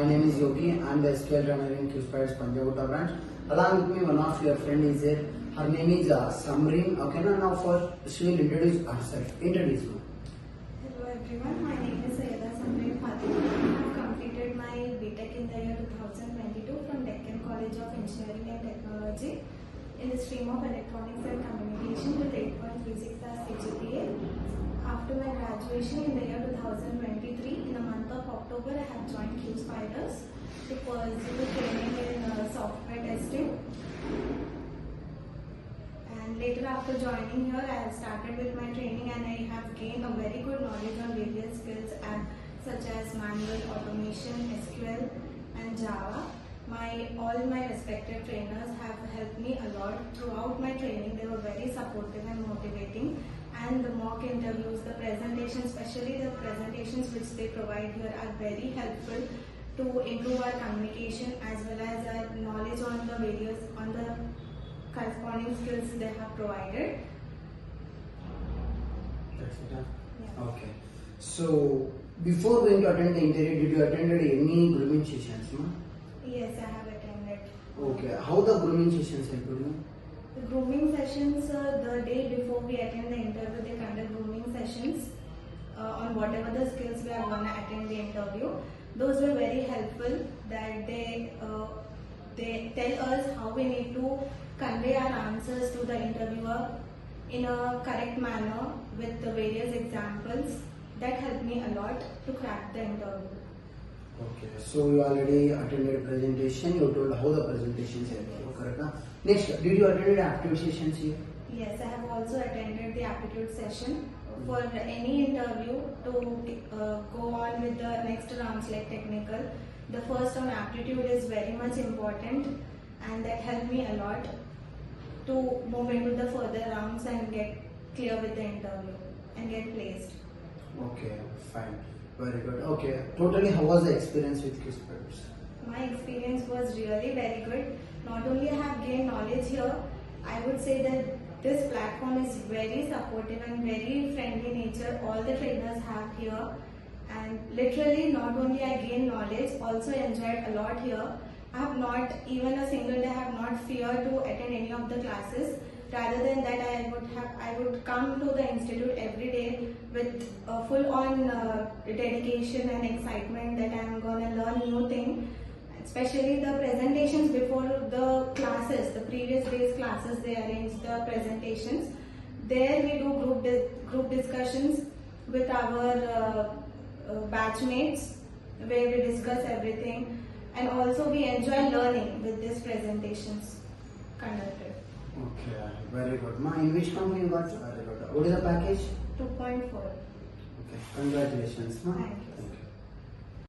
name is Yogi. I'm the SQL runner in QSpiders Punjagutta branch. Along with me, one of your friend is there. Her name is SAMREEN. Okay, now first she will introduce herself. Introduce me. Hello everyone, my name is SAMREEN FATHIMA. I have completed my BTech in the year 2022 from Deccan College of Engineering and Technology in the stream of Electronics and Communication with 8.36 as CGPA. After my graduation in the year 2023, in the month of October, I have joined QSpiders to pursue training in software testing. And later, after joining here, I have started with my training and I have gained a very good knowledge on various skills such as manual, automation, SQL and Java. All my respective trainers have helped me a lot throughout my training. They were very supportive and motivating, and the mock interviews, the presentations, especially the presentations which they provide here, are very helpful to improve our communication as well as our knowledge on the corresponding skills they have provided. That's it. Yeah. Okay. So before going to attend the interview, did you attend any grooming sessions? No? Yes, I have attended. Okay. How the grooming sessions helped you? The grooming sessions, the day before we attend the interview, they conduct grooming sessions on whatever the skills we are going to attend the interview. Those were very helpful, that they tell us how we need to convey our answers to the interviewer in a correct manner with the various examples. That helped me a lot to crack the interview. Okay, so you already attended a presentation. You told how the presentations helped you, correct? Next, did you attend aptitude sessions here? Yes, I have also attended the aptitude session for any interview to go on with the next rounds like technical. The first on aptitude is very much important, and that helped me a lot to move into the further rounds and get clear with the interview and get placed. Okay, fine. Very good. Okay, totally how was the experience with QSpiders? My experience was really very good. Not only I have gained knowledge here, I would say that this platform is very supportive and very friendly nature. All the trainers have here, and literally not only I gained knowledge, also enjoyed a lot here. I have not even a single day have not feared to attend any of the classes. Rather than that, I would come to the institute every day with full on dedication and excitement that I am going to learn new things. Especially the presentations before the classes, the previous day's classes, they arrange the presentations. There we do group discussions with our batchmates, where we discuss everything, and also we enjoy learning with these presentations conducted. Okay, very good. In which company you got? Very good. What is the package? 2.4. Okay, congratulations. Thank you.